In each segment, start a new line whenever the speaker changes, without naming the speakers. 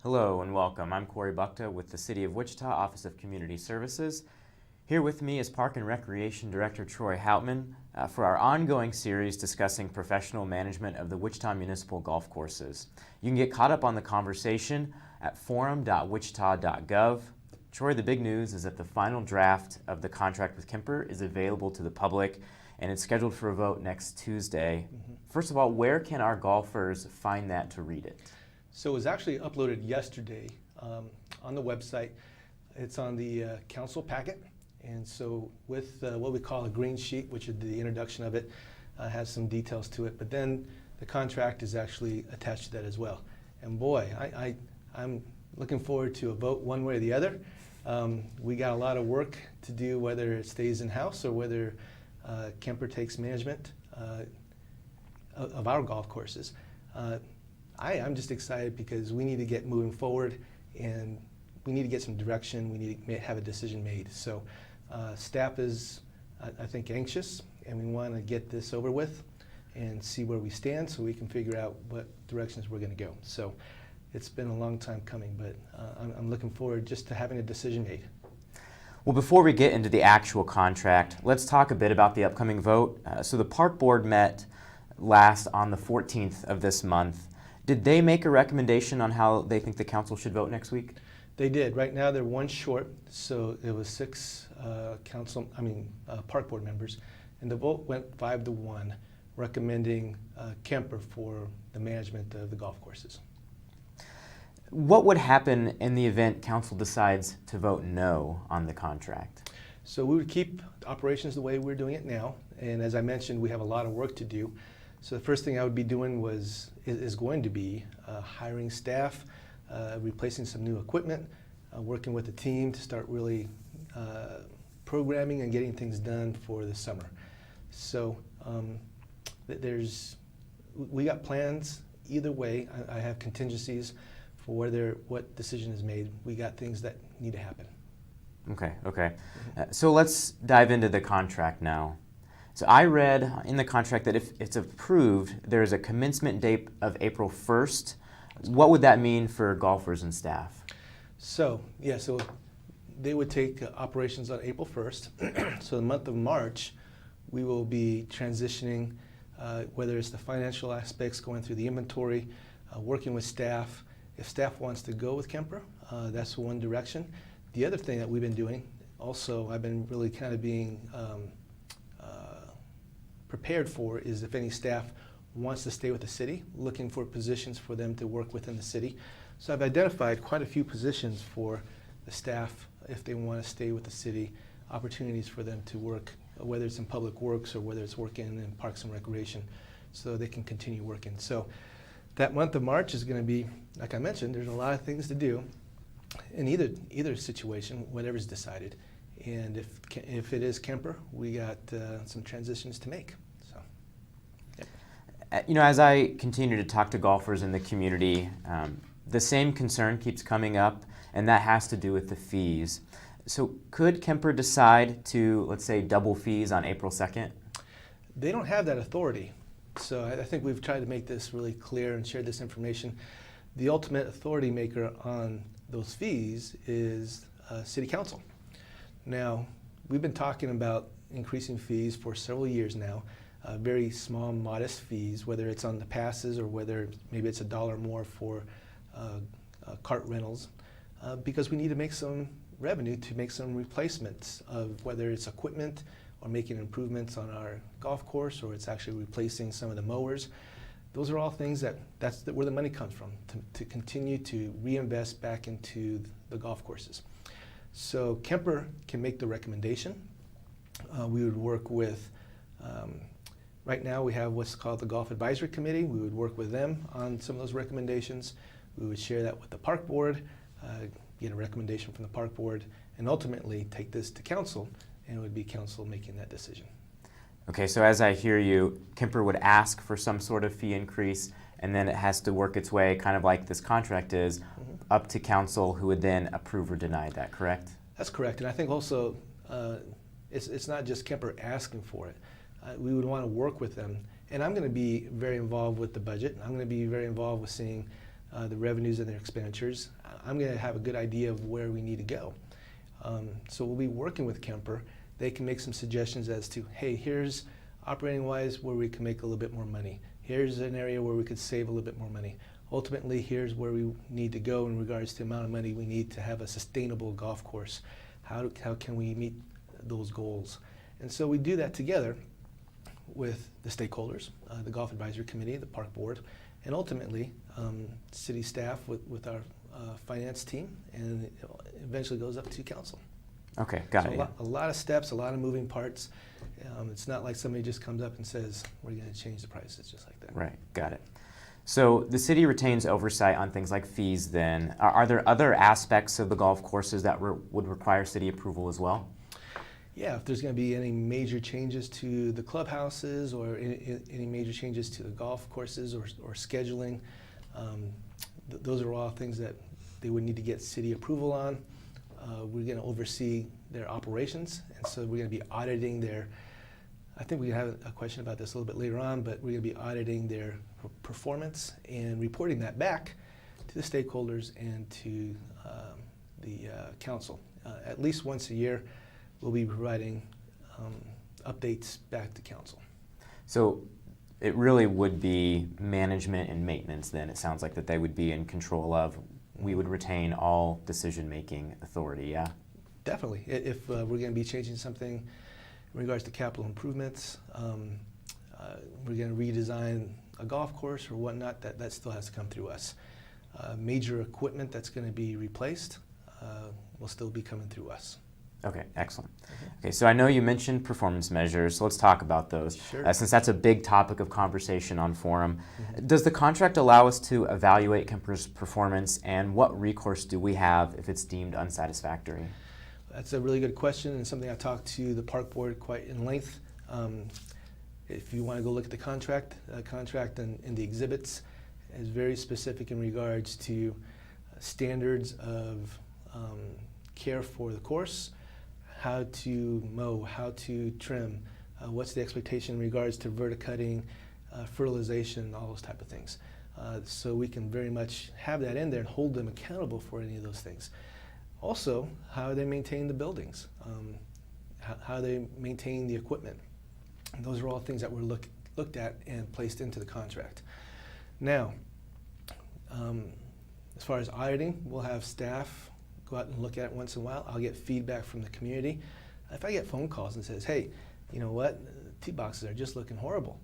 Hello and welcome. I'm Corey Buckta with the City of Wichita Office of Community Services. Here with me is Park and Recreation Director Troy Houtman for our ongoing series discussing professional management of the Wichita Municipal Golf Courses. You can get caught up on the conversation at forum.wichita.gov. Troy, the big news is that the final draft of the contract with Kemper is available to the public and it's scheduled for a vote next Tuesday. First of all, where can our golfers find that to read it?
So it was actually uploaded yesterday on the website. It's on the council packet. And so with what we call a green sheet, which is the introduction of it, has some details to it. But then the contract is actually attached to that as well. And boy, I'm looking forward to a vote one way or the other. We got a lot of work to do, whether it stays in-house or whether Kemper takes management of our golf courses. I'm just excited because we need to get moving forward and we need to get some direction. We need to have a decision made. So staff is, I think, anxious, and we want to get this over with and see where we stand so we can figure out what directions we're going to go. So it's been a long time coming, but I'm looking forward just to having a decision made.
Well, before we get into the actual contract, let's talk a bit about the upcoming vote. So the Park Board met last on the 14th of this month. Did they make a recommendation on how they think the council should vote next week?
They did. Right now they're one short, so it was 6 Park Board members, and the vote went 5-1, recommending Kemper for the management of the golf courses.
What would happen in the event council decides to vote no on the contract?
So we would keep operations the way we're doing it now, and as I mentioned, we have a lot of work to do. So the first thing I would be doing is going to be hiring staff, replacing some new equipment, working with the team to start really programming and getting things done for the summer. So we got plans either way. I have contingencies for what decision is made. We got things that need to happen.
Okay. So let's dive into the contract now. So I read in the contract that if it's approved, there's a commencement date of April 1st. What would that mean for golfers and staff?
So they would take operations on April 1st. So the month of March, we will be transitioning, whether it's the financial aspects, going through the inventory, working with staff. If staff wants to go with Kemper, that's one direction. The other thing that we've been doing, also I've been really kind of being prepared for, is if any staff wants to stay with the city, looking for positions for them to work within the city. So I've identified quite a few positions for the staff if they want to stay with the city, opportunities for them to work, whether it's in public works or whether it's working in parks and recreation, so they can continue working. So that month of March is going to be, like I mentioned, there's a lot of things to do in either situation, whatever's decided. And if it is Kemper, we got some transitions to make. So, yeah.
You know, as I continue to talk to golfers in the community, the same concern keeps coming up, and that has to do with the fees. So could Kemper decide to, let's say, double fees on April 2nd?
They don't have that authority. So I think we've tried to make this really clear and share this information. The ultimate authority maker on those fees is City Council. Now, we've been talking about increasing fees for several years now, very small, modest fees, whether it's on the passes or whether maybe it's $1 more for cart rentals, because we need to make some revenue to make some replacements of whether it's equipment or making improvements on our golf course, or it's actually replacing some of the mowers. Those are all things that's where the money comes from, to continue to reinvest back into the golf courses. So Kemper can make the recommendation. We would work with, right now we have what's called the Golf Advisory Committee. We would work with them on some of those recommendations. We would share that with the Park Board, get a recommendation from the Park Board, and ultimately take this to council, and it would be council making that decision.
Okay, so as I hear you, Kemper would ask for some sort of fee increase, and then it has to work its way, kind of like this contract is, up to council, who would then approve or deny that, correct?
That's correct, and I think also it's not just Kemper asking for it. We would want to work with them, and I'm going to be very involved with the budget. I'm going to be very involved with seeing the revenues and their expenditures, I'm going to have a good idea of where we need to go. So we'll be working with Kemper. They can make some suggestions as to, hey, here's operating-wise where we can make a little bit more money. Here's an area where we could save a little bit more money. Ultimately, here's where we need to go in regards to the amount of money we need to have a sustainable golf course. How can we meet those goals? And so we do that together with the stakeholders, the Golf Advisory Committee, the Park Board, and ultimately city staff with our finance team, and it eventually goes up to council.
Okay, got
So
it.
a lot of steps, a lot of moving parts. It's not like somebody just comes up and says, we're going to change the prices just like that.
Right, got it. So the city retains oversight on things like fees then. Are there other aspects of the golf courses that would require city approval as well?
Yeah, if there's going to be any major changes to the clubhouses or any major changes to the golf courses or scheduling, those are all things that they would need to get city approval on. We're going to oversee their operations, and so we're going to be auditing their, I think we have a question about this a little bit later on, but we're going to be auditing their performance and reporting that back to the stakeholders and to the council. At least once a year, we'll be providing updates back to council.
So it really would be management and maintenance then, it sounds like, that they would be in control of. We would retain all decision-making authority, yeah?
Definitely. If we're going to be changing something in regards to capital improvements, we're going to redesign a golf course or whatnot, that still has to come through us. Major equipment that's going to be replaced will still be coming through us.
Okay, excellent. Okay, so I know you mentioned performance measures, so let's talk about those.
Sure.
Since that's a big topic of conversation on forum. Does the contract allow us to evaluate Kemper's performance, and what recourse do we have if it's deemed unsatisfactory?
That's a really good question, and something I talked to the park board quite in length. If you want to go look at the contract and the exhibits is very specific in regards to standards of care for the course, how to mow, how to trim, what's the expectation in regards to verticutting, fertilization, all those type of things. So we can very much have that in there and hold them accountable for any of those things. Also, how they maintain the buildings, how they maintain the equipment. And those are all things that were looked at and placed into the contract. Now, as far as auditing, we'll have staff go out and look at it once in a while. I'll get feedback from the community. If I get phone calls and says, hey, you know what, tee boxes are just looking horrible.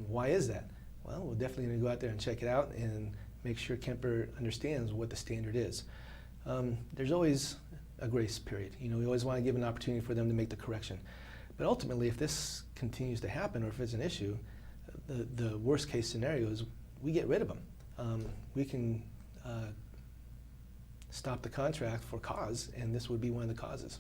Why is that? Well, we're definitely going to go out there and check it out and make sure Kemper understands what the standard is. There's always a grace period. You know, we always want to give an opportunity for them to make the correction. But ultimately, if this continues to happen or if it's an issue, the worst case scenario is we get rid of them. We can stop the contract for cause, and this would be one of the causes.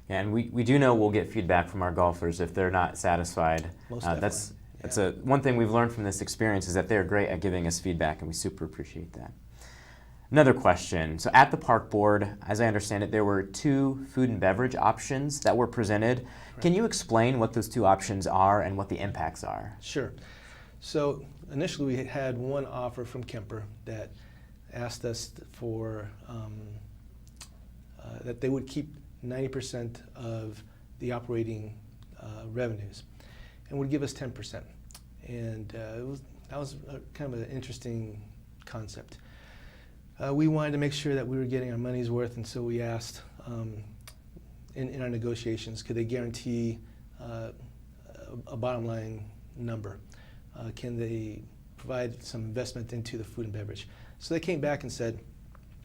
Yeah, and we do know we'll get feedback from our golfers if they're not satisfied.
Most definitely.
That's one thing we've learned from this experience is that they're great at giving us feedback, and we super appreciate that. Another question. So at the park board, as I understand it, there were 2 food and beverage options that were presented. Correct. Can you explain what those 2 options are and what the impacts are?
Sure. So initially we had one offer from Kemper that asked us for that they would keep 90% of the operating revenues and would give us 10%. And that was kind of an interesting concept. We wanted to make sure that we were getting our money's worth, and so we asked in our negotiations, could they guarantee a bottom line number? Can they provide some investment into the food and beverage? So they came back and said,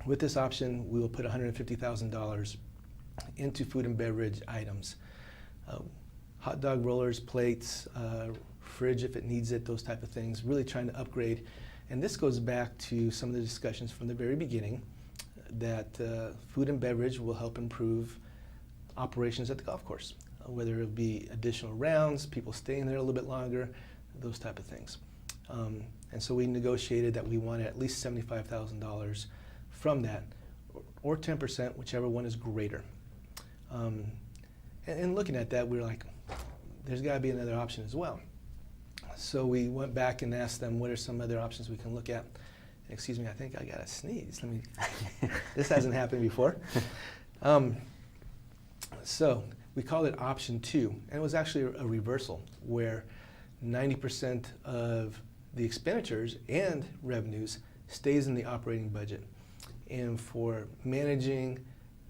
with this option, we will put $150,000 into food and beverage items. Hot dog rollers, plates, fridge if it needs it, those type of things, really trying to upgrade. And this goes back to some of the discussions from the very beginning that food and beverage will help improve operations at the golf course, whether it be additional rounds, people staying there a little bit longer, those type of things. And so we negotiated that we wanted at least $75,000 from that, or 10%, whichever one is greater. And looking at that, we were like, there's got to be another option as well. So we went back and asked them what are some other options we can look at. Excuse me, I think I got a sneeze. This hasn't happened before. So we called it option 2, and it was actually a reversal where 90% of the expenditures and revenues stays in the operating budget. And for managing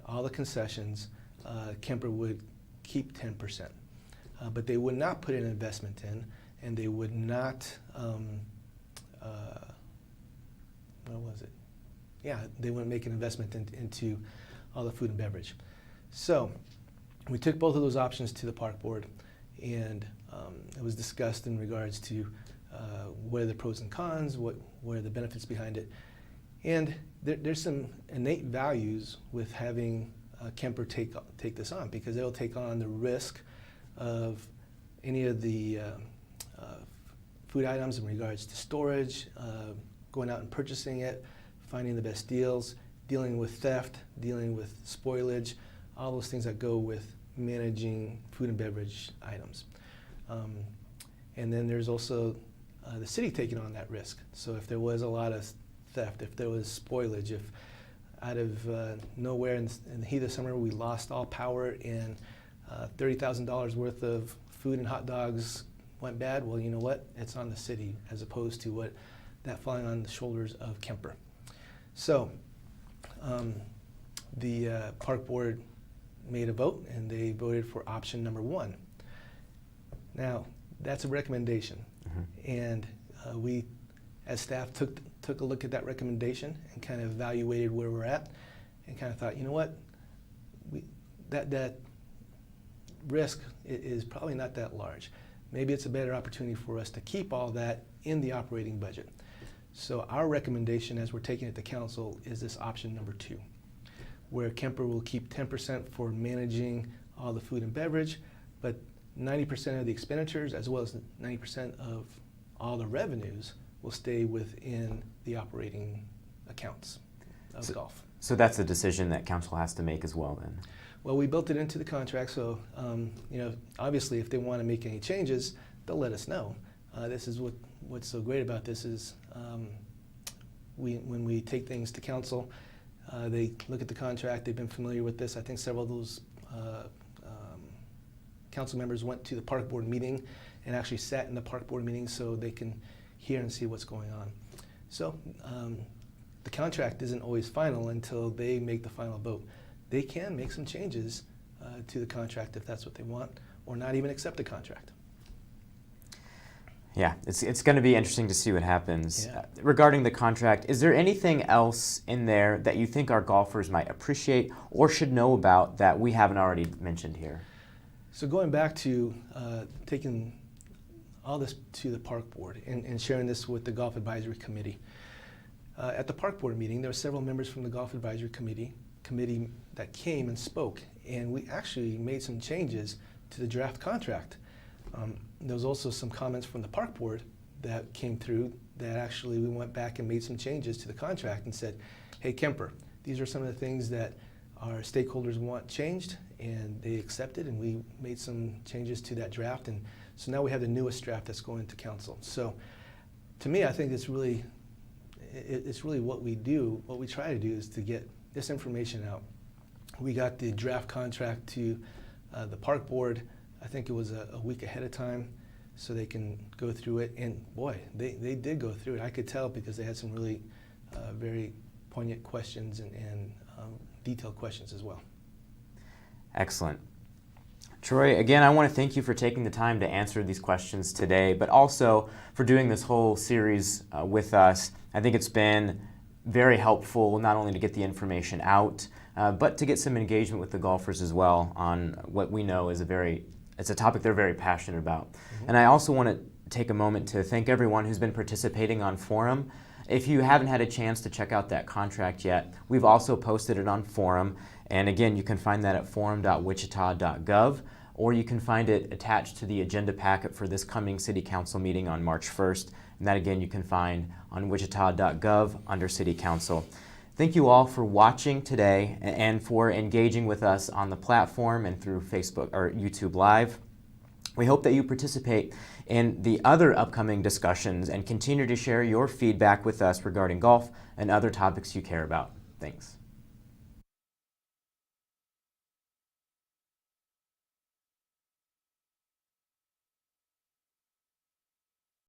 all the concessions, Kemper would keep 10%. But they would not put an investment in, and they would not, what was it? Yeah, they wouldn't make an investment into all the food and beverage. So we took both of those options to the park board, and it was discussed in regards to what are the pros and cons, what are the benefits behind it. And there's some innate values with having Kemper take this on, because they'll take on the risk of any of the food items in regards to storage, going out and purchasing it, finding the best deals, dealing with theft, dealing with spoilage, all those things that go with managing food and beverage items. And then there's also the city taking on that risk. So if there was a lot of theft, if there was spoilage, if out of nowhere in the heat of summer we lost all power and $30,000 worth of food and hot dogs went bad, well, you know what? It's on the city, as opposed to that falling on the shoulders of Kemper. So the park board made a vote, and they voted for option number 1. Now, that's a recommendation, and we, as staff, took a look at that recommendation and kind of evaluated where we're at, and kind of thought, you know what, that risk is probably not that large. Maybe it's a better opportunity for us to keep all that in the operating budget. So our recommendation, as we're taking it to council, is this option number 2, where Kemper will keep 10% for managing all the food and beverage, but 90% of the expenditures, as well as 90% of all the revenues, will stay within the operating accounts of golf.
So that's a decision that council has to make as well, then?
Well, we built it into the contract, so obviously if they want to make any changes, they'll let us know. This is what's so great about this is when we take things to council, they look at the contract. They've been familiar with this. I think several of those council members went to the park board meeting and actually sat in the park board meeting so they can hear and see what's going on. So the contract isn't always final until they make the final vote. They can make some changes to the contract if that's what they want, or not even accept the contract.
Yeah, it's going to be interesting to see what happens.
Yeah.
Regarding the contract, is there anything else in there that you think our golfers might appreciate or should know about that we haven't already mentioned here?
So going back to taking all this to the park board and sharing this with the Golf Advisory Committee. At the park board meeting, there were several members from the Golf Advisory Committee that came and spoke, and we actually made some changes to the draft contract. There was also some comments from the park board that came through that actually we went back and made some changes to the contract and said, hey, Kemper, these are some of the things that our stakeholders want changed, and they accepted, and we made some changes to that draft, and so now we have the newest draft that's going to council. So to me, I think it's really what we do. What we try to do is to get this information out. We got the draft contract to the park board, I think it was a week ahead of time, so they can go through it. And boy, they did go through it. I could tell because they had some really very poignant questions and detailed questions as well.
Excellent. Troy, again, I want to thank you for taking the time to answer these questions today, but also for doing this whole series with us. I think it's been very helpful not only to get the information out, but to get some engagement with the golfers as well on what we know is it's a topic they're very passionate about. Mm-hmm. And I also want to take a moment to thank everyone who's been participating on Forum. If you haven't had a chance to check out that contract yet, we've also posted it on Forum. And again, you can find that at forum.wichita.gov, or you can find it attached to the agenda packet for this coming City Council meeting on March 1st. And that, again, you can find on wichita.gov under City Council. Thank you all for watching today and for engaging with us on the platform and through Facebook or YouTube Live. We hope that you participate in the other upcoming discussions and continue to share your feedback with us regarding golf and other topics you care about. Thanks.